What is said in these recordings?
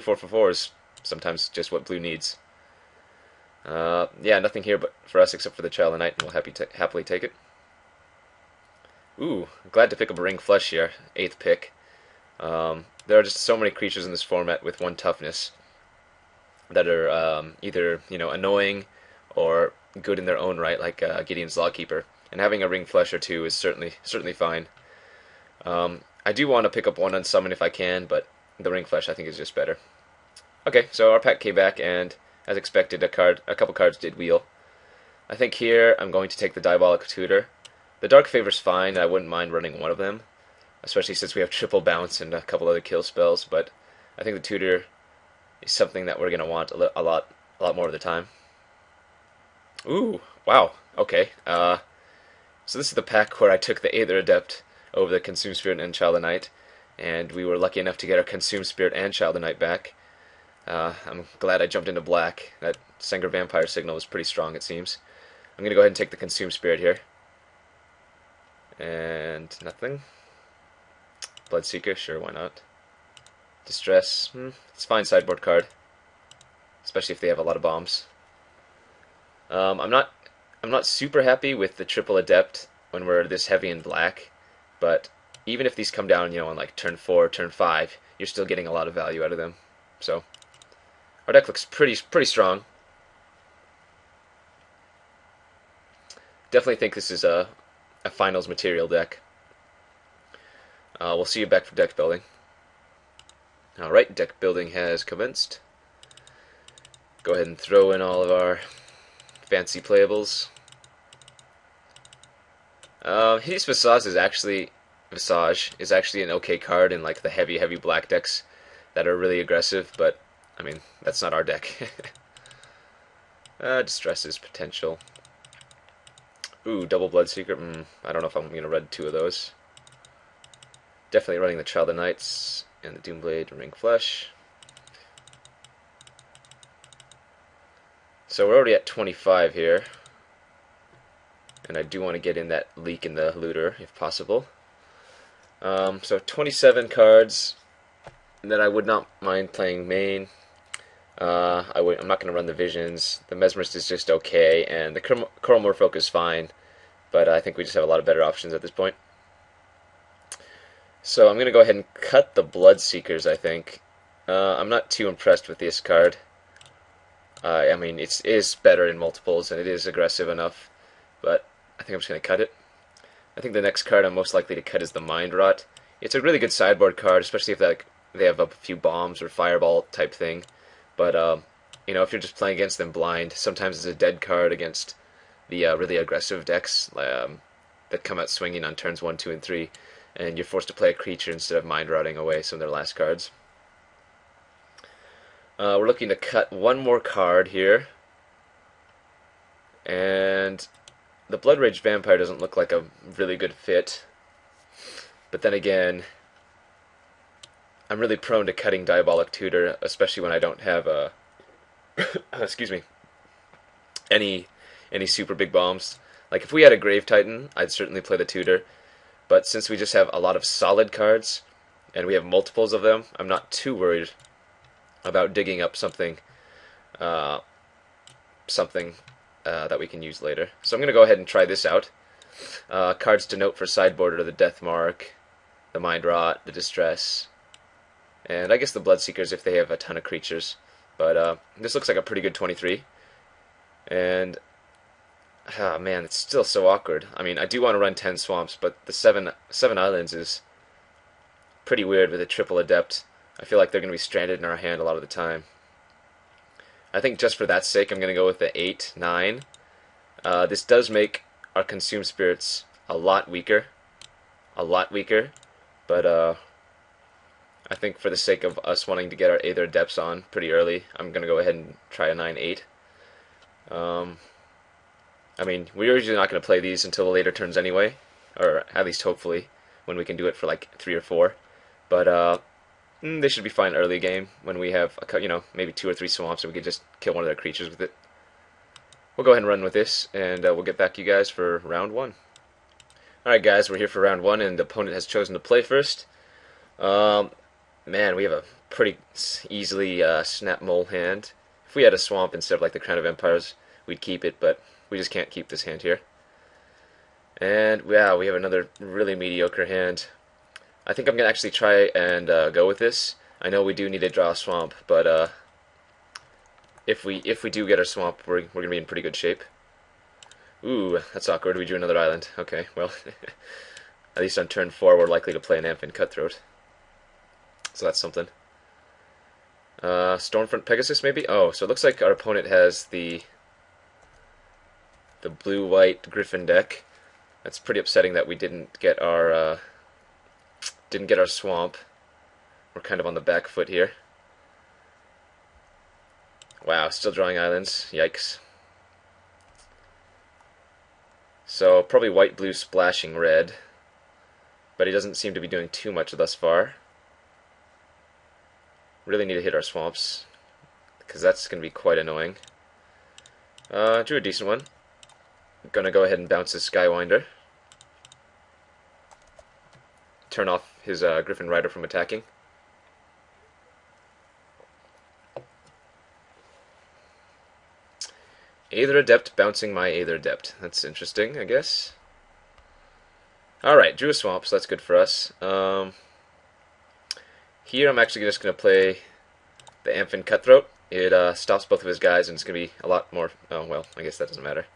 4 for 4 is sometimes just what blue needs. Yeah, nothing here but for us except for the Child of Night, and we'll happily take it. Ooh, glad to pick up a ring flush here, 8th pick. There are just so many creatures in this format with 1 toughness that are either annoying or good in their own right, like Gideon's Lawkeeper. And having a ring flush or 2 is certainly fine. I do want to pick up 1 unsummon if I can, but the ring flush I think is just better. Okay, so our pack came back, and as expected, a couple cards did wheel. I think here I'm going to take the Diabolic Tutor. The Dark Favor's fine, I wouldn't mind running 1 of them, especially since we have triple bounce and a couple other kill spells, but I think the Tutor is something that we're going to want a lot more of the time. Ooh, wow, okay. So this is the pack where I took the Aether Adept over the Consume Spirit and Child of Night, and we were lucky enough to get our Consume Spirit and Child of Night back. I'm glad I jumped into black. That Sengir Vampire signal was pretty strong, it seems. I'm going to go ahead and take the Consume Spirit here. And nothing. Bloodseeker, sure, why not? Distress, it's a fine sideboard card, especially if they have a lot of bombs. I'm not super happy with the triple adept when we're this heavy in black, but even if these come down, on like turn 4, turn 5, you're still getting a lot of value out of them. So our deck looks pretty strong. Definitely think this is a finals material deck. We'll see you back for deck building. Alright, deck building has commenced. Go ahead and throw in all of our fancy playables. Hideous Visage is actually an okay card in like the heavy black decks that are really aggressive, but I mean that's not our deck. Distress is potential. Ooh, double Bloodseeker. I don't know if I'm gonna run 2 of those. Definitely running the Child of Nights and the Doomblade and Ring Flesh. So we're already at 25 here, and I do want to get in that leak in the looter if possible. So 27 cards, and then I would not mind playing main. I'm not going to run the Visions. The Mesmerist is just okay, and the Coral Merfolk is fine, but I think we just have a lot of better options at this point. So I'm going to go ahead and cut the Bloodseekers, I think. I'm not too impressed with this card. I mean, it is better in multiples, and it is aggressive enough, but I think I'm just going to cut it. I think the next card I'm most likely to cut is the Mind Rot. It's a really good sideboard card, especially if they have a few bombs or fireball type thing. But if you're just playing against them blind, sometimes it's a dead card against the really aggressive decks that come out swinging on turns 1, 2, and 3, and you're forced to play a creature instead of Mind Rotting away some of their last cards. We're looking to cut 1 more card here, and the Blood Rage Vampire doesn't look like a really good fit, but then again, I'm really prone to cutting Diabolic Tutor, especially when I don't have excuse me, any super big bombs. Like if we had a Grave Titan, I'd certainly play the Tutor, but since we just have a lot of solid cards and we have multiples of them, I'm not too worried about digging up something that we can use later. So I'm going to go ahead and try this out. Cards to note for sideboard are the Death Mark, the Mind Rot, the Distress, and I guess the Bloodseekers if they have a ton of creatures. But this looks like a pretty good 23. And, man, it's still so awkward. I mean, I do want to run 10 Swamps, but the 7 Islands is pretty weird with a triple Adept. I feel like they're going to be stranded in our hand a lot of the time. I think just for that sake, I'm going to go with the 8, 9. This does make our Consume Spirits a lot weaker. But I think for the sake of us wanting to get our Aether Adepts on pretty early, I'm going to go ahead and try a 9, 8. I mean, we're usually not going to play these until the later turns anyway, or at least hopefully, when we can do it for like 3 or 4. But they should be fine early game when we have maybe 2 or 3 swamps and we can just kill one of their creatures with it. We'll go ahead and run with this, and we'll get back to you guys for round 1. Alright guys, we're here for round 1, and the opponent has chosen to play first. Man, we have a pretty easily snap mole hand. If we had a swamp instead of like the Crown of Empires, we'd keep it, but we just can't keep this hand here. And wow, we have another really mediocre hand. I think I'm gonna actually try and go with this. I know we do need to draw a swamp, but if we do get our swamp, we're gonna be in pretty good shape. Ooh, that's awkward. We drew another island. Okay, well, at least on turn 4, we're likely to play an Amphin Cutthroat. So that's something. Stormfront Pegasus, maybe? Oh, so it looks like our opponent has the blue-white Griffin deck. That's pretty upsetting that we didn't get our swamp. We're kind of on the back foot here. Wow, still drawing islands. Yikes. So probably white, blue, splashing red. But he doesn't seem to be doing too much thus far. Really need to hit our swamps, because that's going to be quite annoying. Drew a decent one. Gonna go ahead and bounce his Skywinder. Turn off his Griffin Rider from attacking. Aether Adept bouncing my Aether Adept. That's interesting, I guess. Alright, drew a swamp, so that's good for us. Here I'm actually just going to play the Amphin Cutthroat. It stops both of his guys, and it's going to be a lot more... Oh, well, I guess that doesn't matter.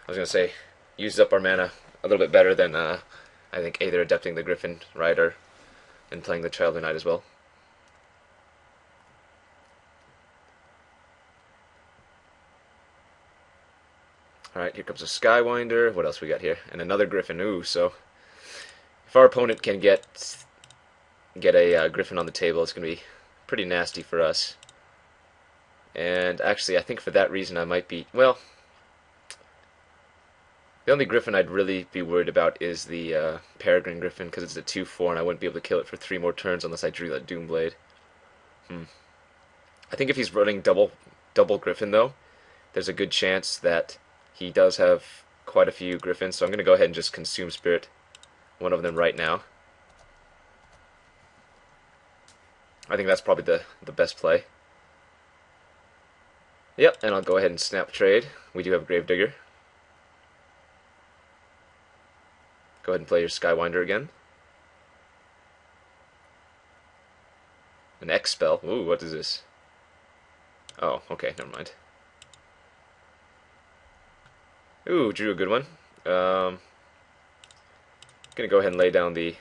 I was going to say, uses up our mana a little bit better than, I think, Aether Adepting the Griffin Rider and playing the Childer Knight as well. Alright, here comes a Skywinder. What else we got here? And another Griffin. Ooh, so if our opponent can get a Griffin on the table, it's going to be pretty nasty for us. And actually, I think for that reason I might be... Well, the only Griffin I'd really be worried about is the Peregrine Griffin, because it's a 2/4 and I wouldn't be able to kill it for 3 more turns unless I drew that Doomblade. I think if he's running double Griffin, though, there's a good chance that he does have quite a few Griffins, so I'm going to go ahead and just Consume Spirit one of them right now. I think that's probably the best play. Yep, and I'll go ahead and snap trade. We do have Gravedigger. Go ahead and play your Skywinder again. An X spell. Ooh, what is this? Oh, okay, never mind. Ooh, drew a good one. Gonna go ahead and lay down the...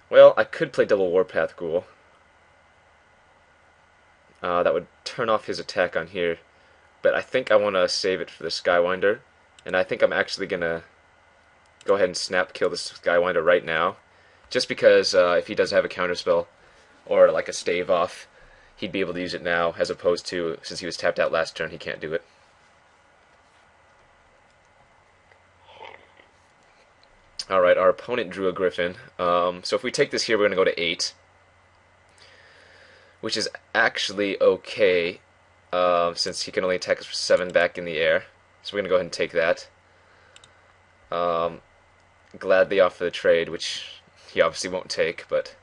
Well, I could play double Warpath Ghoul. That would turn off his attack on here. But I think I want to save it for the Skywinder. And I think I'm actually going to go ahead and snap kill the Skywinder right now. Just because if he does have a counterspell, or like a stave off, he'd be able to use it now, as opposed to, since he was tapped out last turn, he can't do it. Alright, our opponent drew a Griffin. So if we take this here, we're going to go to 8. Which is actually okay, since he can only attack us for 7 back in the air. So we're going to go ahead and take that. Gladly offer the trade, which he obviously won't take, but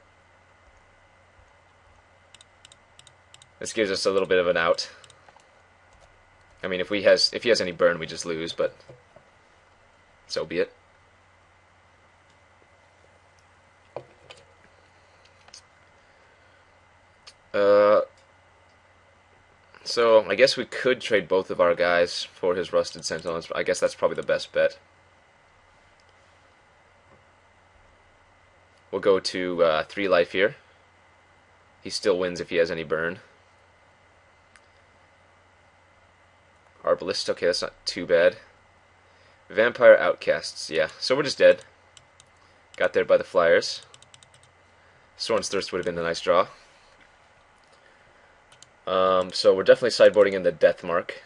this gives us a little bit of an out. I mean, if he has any burn, we just lose, but so be it. So I guess we could trade both of our guys for his Rusted Sentinels. I guess that's probably the best bet. We'll go to 3 life here. He still wins if he has any burn. Arbalist, okay, that's not too bad. Vampire Outcasts, yeah. So we're just dead. Got there by the Flyers. Sorin's Thirst would have been a nice draw. So we're definitely sideboarding in the Death Mark.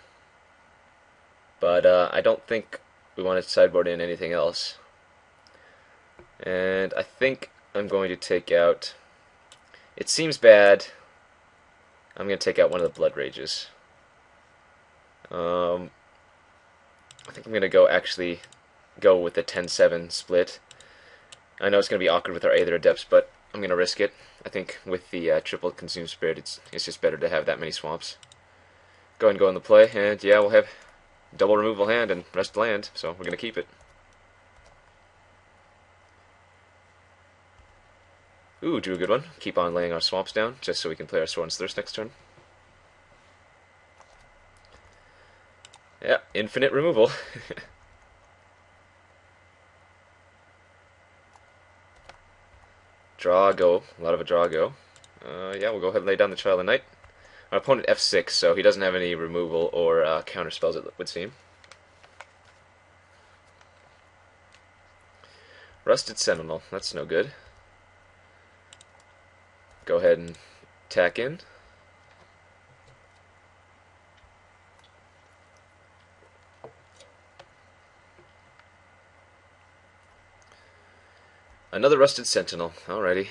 But I don't think we want to sideboard in anything else. And I think I'm going to take out... It seems bad. I'm going to take out one of the Blood Rages. I think I'm going to go with the 10-7 split. I know it's going to be awkward with our Aether Adepts, but I'm going to risk it. I think with the triple Consume Spirit, it's just better to have that many swamps. Go ahead and go in the play, and yeah, we'll have double removal hand and rest land, so we're going to keep it. Ooh, drew a good one. Keep on laying our swamps down, just so we can play our Sworn's Thirst next turn. Yeah, infinite removal. Draw, go. A lot of a draw, go. Yeah, we'll go ahead and lay down the Child of Night. Our opponent F6, so he doesn't have any removal or counter spells, it would seem. Rusted Sentinel, that's no good. Go ahead and tack in. Another Rusted Sentinel, alrighty.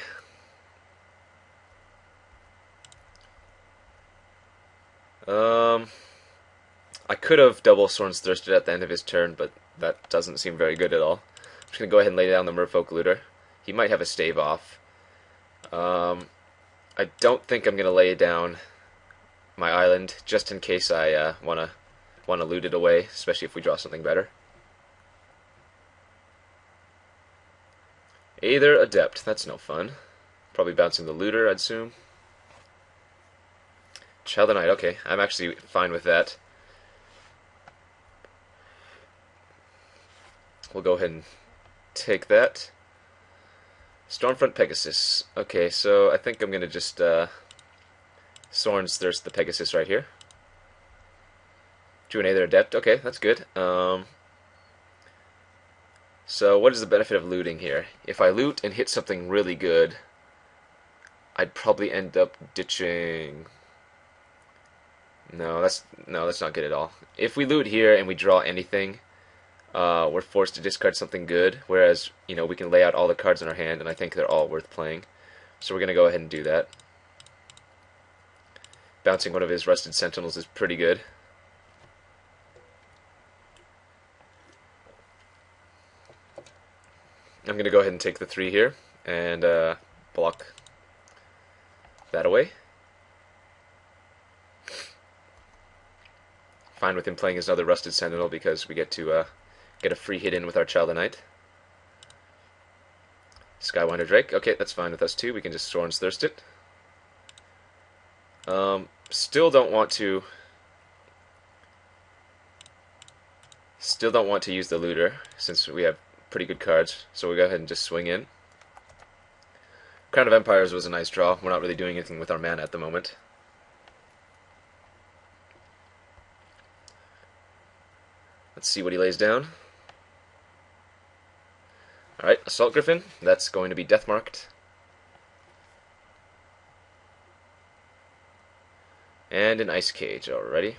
I could have double Sworn's Thirsted at the end of his turn, but that doesn't seem very good at all. I'm just going to go ahead and lay down the Merfolk Looter. He might have a stave off. I don't think I'm going to lay down my island, just in case I want to loot it away, especially if we draw something better. Aether Adept, that's no fun. Probably bouncing the Looter, I'd assume. Child of Night, okay, I'm actually fine with that. We'll go ahead and take that. Stormfront Pegasus. Okay, so I think I'm going to just Sworn's Thirst the Pegasus right here. Drew an Aether Adept. Okay, that's good. So what is the benefit of looting here? If I loot and hit something really good, I'd probably end up ditching... No, that's not good at all. If we loot here and we draw anything, we're forced to discard something good, whereas, you know, we can lay out all the cards in our hand, and I think they're all worth playing. So we're going to go ahead and do that. Bouncing one of his Rusted Sentinels is pretty good. I'm going to go ahead and take the 3 here, and block that away. Fine with him playing his other Rusted Sentinel, because we get to get a free hit in with our Child of Night. Skywinder Drake. Okay, that's fine with us too. We can just Sworn's Thirst it. Still don't want to use the Looter, since we have pretty good cards, so we'll go ahead and just swing in. Crown of Empires was a nice draw. We're not really doing anything with our mana at the moment. Let's see what he lays down. Alright, Assault Griffin. That's going to be death marked. And an Ice Cage already.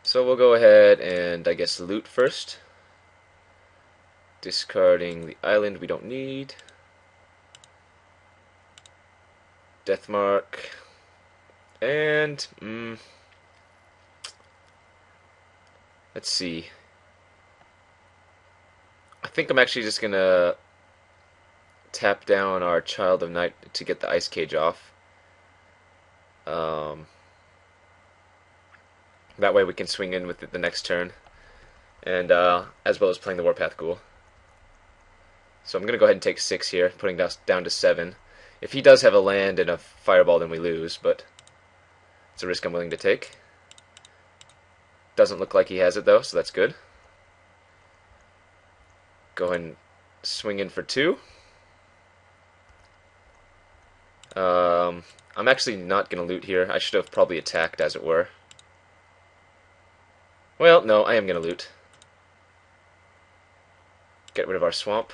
So we'll go ahead and, I guess, loot first. Discarding the island we don't need. Deathmark. And, let's see. I think I'm actually just going to tap down our Child of Night to get the Ice Cage off. That way we can swing in with it the next turn. And as well as playing the Warpath Ghoul. So I'm going to go ahead and take 6 here, putting down to 7. If he does have a land and a Fireball, then we lose, but it's a risk I'm willing to take. Doesn't look like he has it, though, so that's good. Go ahead and swing in for 2. I'm actually not going to loot here. I should have probably attacked, as it were. Well, no, I am going to loot. Get rid of our swamp.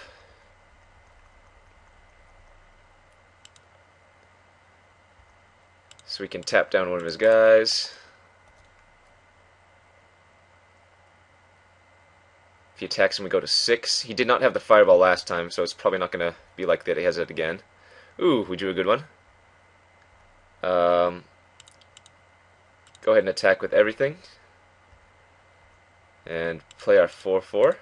So we can tap down one of his guys. If he attacks him, we go to 6. He did not have the Fireball last time, so it's probably not going to be like that he has it again. Ooh, we drew a good one. Go ahead and attack with everything. And play our 4/4.